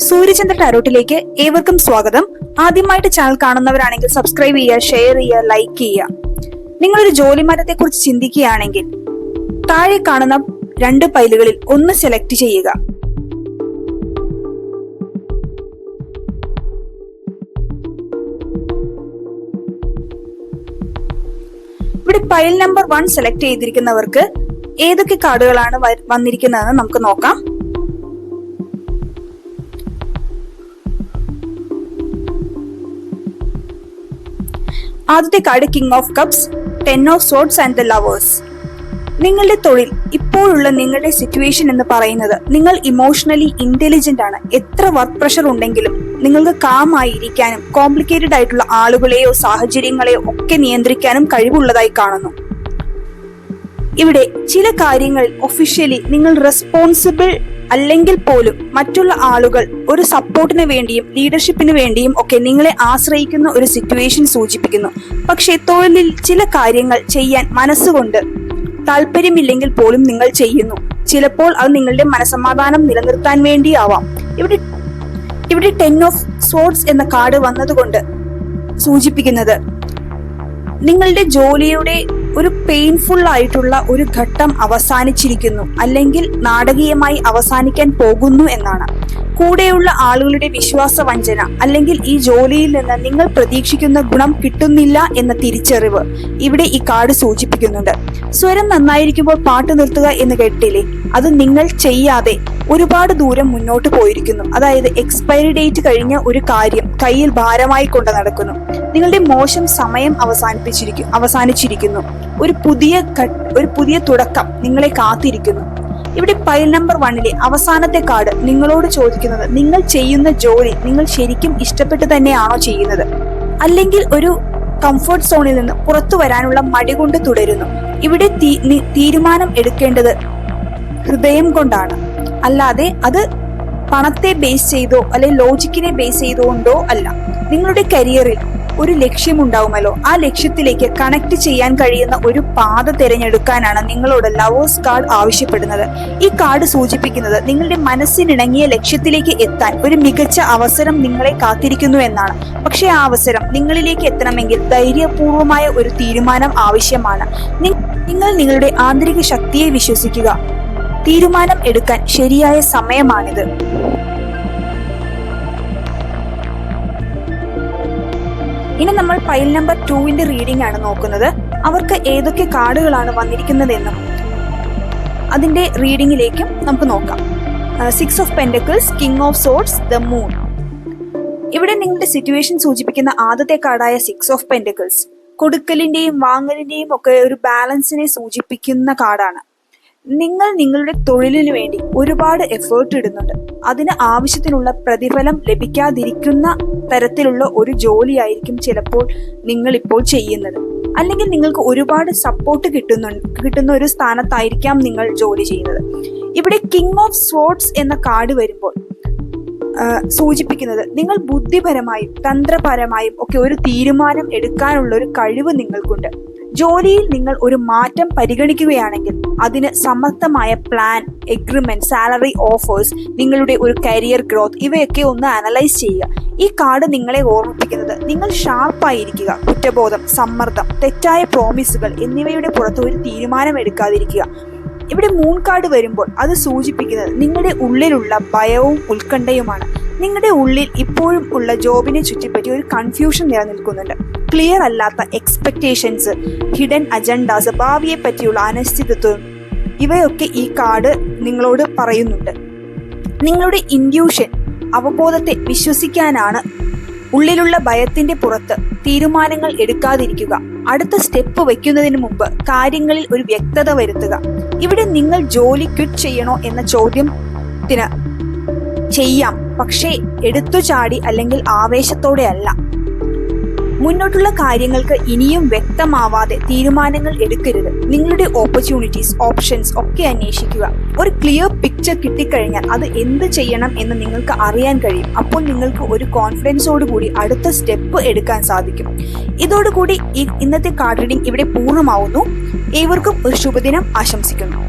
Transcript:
സൂര്യചന്ദ്ര ടാരോട്ടിലേക്ക് ഏവർക്കും സ്വാഗതം. ആദ്യമായിട്ട് ചാനൽ കാണുന്നവരാണെങ്കിൽ സബ്സ്ക്രൈബ് ചെയ്യുക, ഷെയർ ചെയ്യുക, ലൈക്ക് ചെയ്യുക. നിങ്ങളൊരു ജോലി മാറ്റത്തെ കുറിച്ച് ചിന്തിക്കുകയാണെങ്കിൽ താഴെ കാണുന്ന 2 പൈലുകളിൽ ഒന്ന് സെലക്ട് ചെയ്യുക. ഇവിടെ പൈൽ നമ്പർ 1 സെലക്ട് ചെയ്തിരിക്കുന്നവർക്ക് ഏതൊക്കെ കാർഡുകളാണ് വന്നിരിക്കുന്നതെന്ന് നമുക്ക് നോക്കാം. ആദ്യത്തെ card king of cups, 10 of swords and the lovers. നിങ്ങളുടെ തൊഴിൽ, ഇപ്പോഴുള്ള നിങ്ങളുടെ സിറ്റുവേഷൻ എന്ന് പറയുന്നത് നിങ്ങൾ ഇമോഷണലി ഇന്റലിജന്റ് ആണ്. എത്ര വർക്ക് പ്രഷർ ഉണ്ടെങ്കിലും നിങ്ങൾക്ക് കാമായിരിക്കാനും കോംപ്ലിക്കേറ്റഡ് ആയിട്ടുള്ള ആളുകളെയോ സാഹചര്യങ്ങളെയോ ഒക്കെ നിയന്ത്രിക്കാനും കഴിവുള്ളതായി കാണുന്നു. ഇവിടെ ചില കാര്യങ്ങളിൽ ഒഫീഷ്യലി നിങ്ങൾ റെസ്പോൺസിബിൾ അല്ലെങ്കിൽ പോലും മറ്റുള്ള ആളുകൾ ഒരു സപ്പോർട്ടിന് വേണ്ടിയും ലീഡർഷിപ്പിന് വേണ്ടിയും ഒക്കെ നിങ്ങളെ ആശ്രയിക്കുന്ന ഒരു സിറ്റുവേഷൻ സൂചിപ്പിക്കുന്നു. പക്ഷേ തൊഴിലിൽ ചില കാര്യങ്ങൾ ചെയ്യാൻ മനസ്സുകൊണ്ട് താല്പര്യമില്ലെങ്കിൽ പോലും നിങ്ങൾ ചെയ്യുന്നു. ചിലപ്പോൾ അത് നിങ്ങളുടെ മനസമാധാനം നിലനിർത്താൻ വേണ്ടിയാവാം. ഇവിടെ 10 ഓഫ് സോർഡ്സ് എന്ന കാർഡ് വന്നതുകൊണ്ട് സൂചിപ്പിക്കുന്നത് നിങ്ങളുടെ ജോലിയുടെ ഒരു പെയിൻഫുൾ ആയിട്ടുള്ള ഒരു ഘട്ടം അവസാനിച്ചിരിക്കുന്നു, അല്ലെങ്കിൽ നാടകീയമായി അവസാനിക്കാൻ പോകുന്നു എന്നാണ്. കൂടെയുള്ള ആളുകളുടെ വിശ്വാസ വഞ്ചന അല്ലെങ്കിൽ ഈ ജോലിയിൽ നിന്ന് നിങ്ങൾ പ്രതീക്ഷിക്കുന്ന ഗുണം കിട്ടുന്നില്ല എന്ന തിരിച്ചറിവ് ഇവിടെ ഈ കാർഡ് സൂചിപ്പിക്കുന്നുണ്ട്. സ്വരം നന്നായിരിക്കുമ്പോൾ പാട്ട് നിർത്തുക എന്ന് കേട്ടില്ലേ? അത് നിങ്ങൾ ചെയ്യാതെ ഒരുപാട് ദൂരം മുന്നോട്ട് പോയിരിക്കുന്നു. അതായത് എക്സ്പയറി ഡേറ്റ് കഴിഞ്ഞ ഒരു കാര്യം കയ്യിൽ ഭാരമായി കൊണ്ട് നടക്കുന്നു. നിങ്ങളുടെ മോശം സമയം അവസാനിച്ചിരിക്കുന്നു. ഒരു പുതിയ തുടക്കം നിങ്ങളെ കാത്തിരിക്കുന്നു. ഇവിടെ പൈൽ നമ്പർ 1 അവസാനത്തെ കാർഡ് നിങ്ങളോട് ചോദിക്കുന്നത്, നിങ്ങൾ ചെയ്യുന്ന ജോലി നിങ്ങൾ ശരിക്കും ഇഷ്ടപ്പെട്ട് തന്നെയാണോ ചെയ്യുന്നത്, അല്ലെങ്കിൽ ഒരു കംഫർട്ട് സോണിൽ നിന്ന് പുറത്തു വരാനുള്ള മടി കൊണ്ട് തുടരുന്നു. ഇവിടെ തീരുമാനം എടുക്കേണ്ടത് ഹൃദയം കൊണ്ടാണ്, അല്ലാതെ അത് പണത്തെ ബേസ് ചെയ്തോ അല്ലെങ്കിൽ ലോജിക്കിനെ ബേസ് ചെയ്തുകൊണ്ടോ അല്ല. നിങ്ങളുടെ കരിയറിൽ ഒരു ലക്ഷ്യമുണ്ടാവുമല്ലോ, ആ ലക്ഷ്യത്തിലേക്ക് കണക്ട് ചെയ്യാൻ കഴിയുന്ന ഒരു പാത തിരഞ്ഞെടുക്കാനാണ് നിങ്ങളോട് ലവേഴ്സ് കാർഡ് ആവശ്യപ്പെടുന്നത്. ഈ കാർഡ് സൂചിപ്പിക്കുന്നത് നിങ്ങളുടെ മനസ്സിനിണങ്ങിയ ലക്ഷ്യത്തിലേക്ക് എത്താൻ ഒരു മികച്ച അവസരം നിങ്ങളെ കാത്തിരിക്കുന്നു എന്നാണ്. പക്ഷേ ആ അവസരം നിങ്ങളിലേക്ക് എത്തണമെങ്കിൽ ധൈര്യപൂർവമായ ഒരു തീരുമാനം ആവശ്യമാണ്. നിങ്ങൾ നിങ്ങളുടെ ആന്തരിക ശക്തിയെ വിശ്വസിക്കുക. തീരുമാനം എടുക്കാൻ ശരിയായ സമയമാണിത്. ഇനി നമ്മൾ പൈൽ നമ്പർ 2 റീഡിംഗ് ആണ് നോക്കുന്നത്. അവർക്ക് ഏതൊക്കെ കാർഡുകളാണ് വന്നിരിക്കുന്നതെന്നും അതിന്റെ റീഡിംഗിലേക്കും നമുക്ക് നോക്കാം. 6 of pentacles, king of swords, the moon. ഇവിടെ നിങ്ങളുടെ സിറ്റുവേഷൻ സൂചിപ്പിക്കുന്ന ആദ്യത്തെ കാർഡായ 6 ഓഫ് പെന്റക്കിൾസ് കൊടുക്കലിന്റെയും വാങ്ങലിന്റെയും ഒക്കെ ഒരു ബാലൻസിനെ സൂചിപ്പിക്കുന്ന കാർഡാണ്. നിങ്ങൾ നിങ്ങളുടെ തൊഴിലിന് വേണ്ടി ഒരുപാട് എഫേർട്ട് ഇടുന്നുണ്ട്. അതിന് ആവശ്യത്തിനുള്ള പ്രതിഫലം ലഭിക്കാതിരിക്കുന്ന തരത്തിലുള്ള ഒരു ജോലിയായിരിക്കും ചിലപ്പോൾ നിങ്ങൾ ഇപ്പോൾ ചെയ്യുന്നത്, അല്ലെങ്കിൽ നിങ്ങൾക്ക് ഒരുപാട് സപ്പോർട്ട് കിട്ടുന്ന ഒരു സ്ഥാനത്തായിരിക്കാം നിങ്ങൾ ജോലി ചെയ്യുന്നത്. ഇവിടെ കിങ് ഓഫ് സോർഡ്സ് എന്ന കാർഡ് വരുമ്പോൾ സൂചിപ്പിക്കുന്നത് നിങ്ങൾ ബുദ്ധിപരമായും തന്ത്രപരമായും ഒക്കെ ഒരു തീരുമാനം എടുക്കാനുള്ള ഒരു കഴിവ് നിങ്ങൾക്കുണ്ട്. ജോലിയിൽ നിങ്ങൾ ഒരു മാറ്റം പരിഗണിക്കുകയാണെങ്കിൽ അതിന് സമർത്ഥമായ പ്ലാൻ, എഗ്രിമെന്റ്, സാലറി ഓഫേഴ്സ്, നിങ്ങളുടെ ഒരു കരിയർ ഗ്രോത്ത് ഇവയൊക്കെ ഒന്ന് അനലൈസ് ചെയ്യുക. ഈ കാർഡ് നിങ്ങളെ ഓർമ്മിപ്പിക്കുന്നത് നിങ്ങൾ ഷാർപ്പായിരിക്കുക. കുറ്റബോധം, സമ്മർദ്ദം, തെറ്റായ പ്രോമിസുകൾ എന്നിവയുടെ പുറത്ത് ഒരു തീരുമാനം എടുക്കാതിരിക്കുക. ഇവിടെ മൂൺ കാർഡ് വരുമ്പോൾ അത് സൂചിപ്പിക്കുന്നത് നിങ്ങളുടെ ഉള്ളിലുള്ള ഭയവും ഉത്കണ്ഠയുമാണ്. നിങ്ങളുടെ ഉള്ളിൽ ഇപ്പോഴും ഉള്ള ജോബിനെ ചുറ്റിപ്പറ്റി ഒരു കൺഫ്യൂഷൻ നിലനിൽക്കുന്നുണ്ട്. ക്ലിയർ അല്ലാത്ത എക്സ്പെക്ടേഷൻസ്, ഹിഡൻ അജണ്ടാസ്, ഭാവിയെ പറ്റിയുള്ള അനിശ്ചിതത്വം ഇവയൊക്കെ ഈ കാർഡ് നിങ്ങളോട് പറയുന്നുണ്ട്. നിങ്ങളുടെ ഇൻഡ്യൂഷൻ, അവബോധത്തെ വിശ്വസിക്കാനാണ്. ഉള്ളിലുള്ള ഭയത്തിന്റെ പുറത്ത് തീരുമാനങ്ങൾ എടുക്കാതിരിക്കുക. അടുത്ത സ്റ്റെപ്പ് വെക്കുന്നതിന് മുമ്പ് കാര്യങ്ങളിൽ ഒരു വ്യക്തത വരുത്തുക. ഇവിടെ നിങ്ങൾ ജോലി ക്വിറ്റ് ചെയ്യണോ എന്ന ചോദ്യത്തിന് ചെയ്യാം, പക്ഷേ എടുത്തു ചാടി അല്ലെങ്കിൽ ആവേശത്തോടെ അല്ല. മുന്നോട്ടുള്ള കാര്യങ്ങൾക്ക് ഇനിയും വ്യക്തമാവാതെ തീരുമാനങ്ങൾ എടുക്കരുത്. നിങ്ങളുടെ ഓപ്പർച്യൂണിറ്റീസ്, ഓപ്ഷൻസ് ഒക്കെ അന്വേഷിക്കുക. ഒരു ക്ലിയർ പിക്ചർ കിട്ടിക്കഴിഞ്ഞാൽ അത് എന്ത് ചെയ്യണം എന്ന് നിങ്ങൾക്ക് അറിയാൻ കഴിയും. അപ്പോൾ നിങ്ങൾക്ക് ഒരു കോൺഫിഡൻസോട് കൂടി അടുത്ത സ്റ്റെപ്പ് എടുക്കാൻ സാധിക്കും. ഇതോടുകൂടി ഇന്നത്തെ കാർഡ് റീഡിംഗ് ഇവിടെ പൂർണ്ണമാവുന്നു. ഏവർക്കും ഒരു ശുഭദിനം ആശംസിക്കുന്നു.